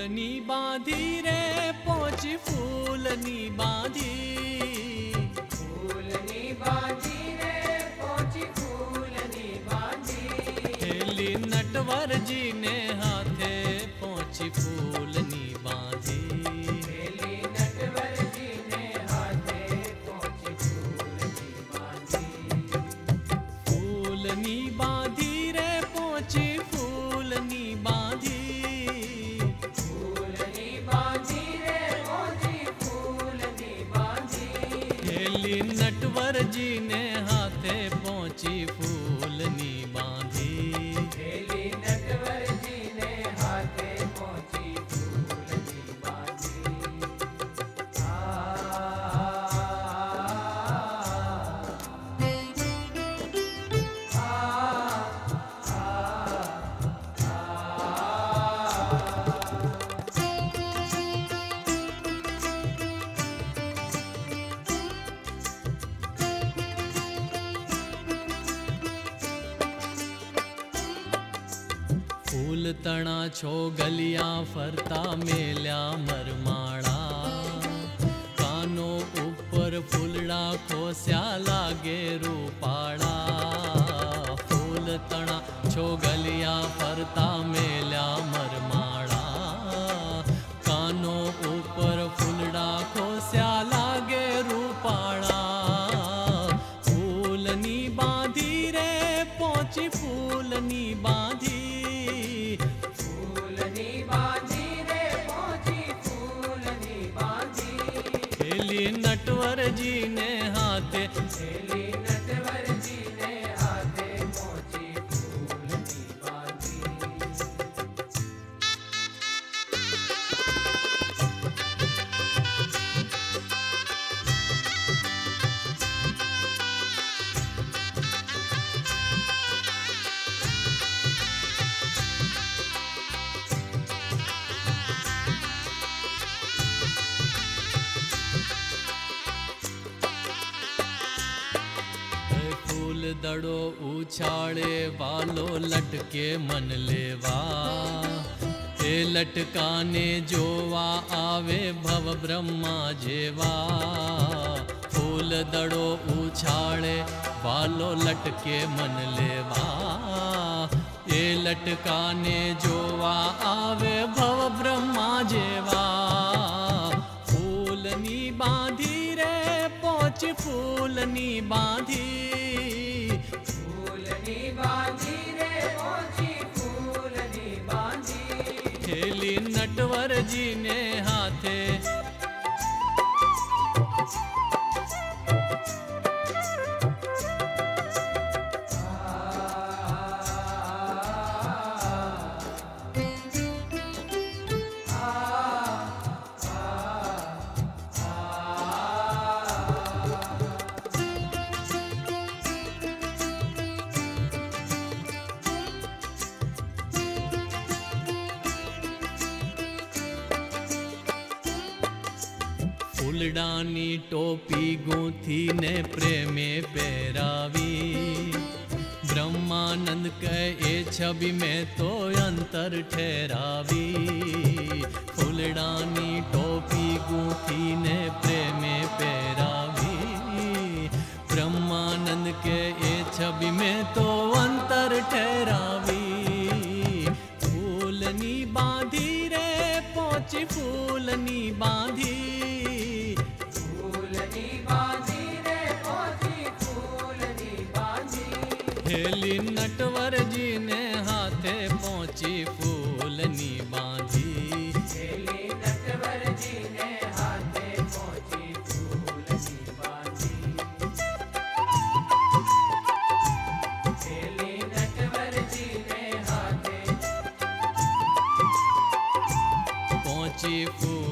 ફૂલની બાંધી રે પોચી ફૂલની બાંધી, ફૂલની બાંધી રે પોચી ફૂલની બાંધી, હેલી નટવરજીને હાથે પોચી ફૂલની બાંધી, હેલી નટવરજીને હાથે પોચી ફૂલની બાંધી, ફૂલની બાંધી રે પોચી ફૂલની બાંધી, ફૂલની બાંધી રે પોચી ફૂલની બાંધી, હેલી નટવરજીને હાથે પોચી ફૂલની બાંધી, હેલી નટવરજીને હાથે પોચી ફૂલની બાંધી. ફૂલ તણા છો ગલિયા ફરતા મેલ્યા મરમાળા, કાનો ઉપર ફૂલડા ખોસ્યા લાગે રૂપાળા, ફૂલ તણા છો ગલિયા ફરતા મેલ્યા મરમાળા, કાનો ઉપર ફૂલડા ખોસ્યા લાગે રૂપાળા, ફૂલની બાંધી રે પોચી ફૂલની બાંધી, ફૂલની બાંધી રે પોચી ફૂલની બાંધી, હેલી નટવરજીને હાથે, હેલી નટવરજીને હાથે પોચી ફૂલની બાંધી. ફૂલ દડો ઉછાળે વાલો લટકે મન લેવા, એ લટકાને જોવા આવે ભવ બ્રહ્મા જેવા, ફૂલ દડો ઉછાળે વાલો લટકે મન લેવા, એ લટકાને જોવા આવે ભવ બ્રહ્મા જેવા, ફૂલની બાંધી રે પોચી ફૂલની બાંધી, ફૂલની બાંધી રે પોચી ફૂલની બાંધી, હેલી નટવરજીને હાથે, ફૂલડાની ટોપી ગૂંથીને પ્રેમે પહેરાવી, બ્રહ્માનંદ કહે એ છબી મેં તો અંતર ઠેરાવી, ફૂલડાની ટોપી ગૂંથીને પ્રેમે પહેરાવી, બ્રહ્માનંદ કે એ છબી મેં તો અંતર ઠેરાવી, ફૂલની બાંધી રે પોચી ફૂલની બાંધી, ફૂલની બાંધી રે પોચી ફૂલની બાંધી, હેલી નટવરજીને હાથે પોચી ફૂલની બાંધી, હેલી નટવરજીને હાથે પોચી ફૂલની બાંધી, હેલી નટવરજીને હાથે પોચી ફૂલ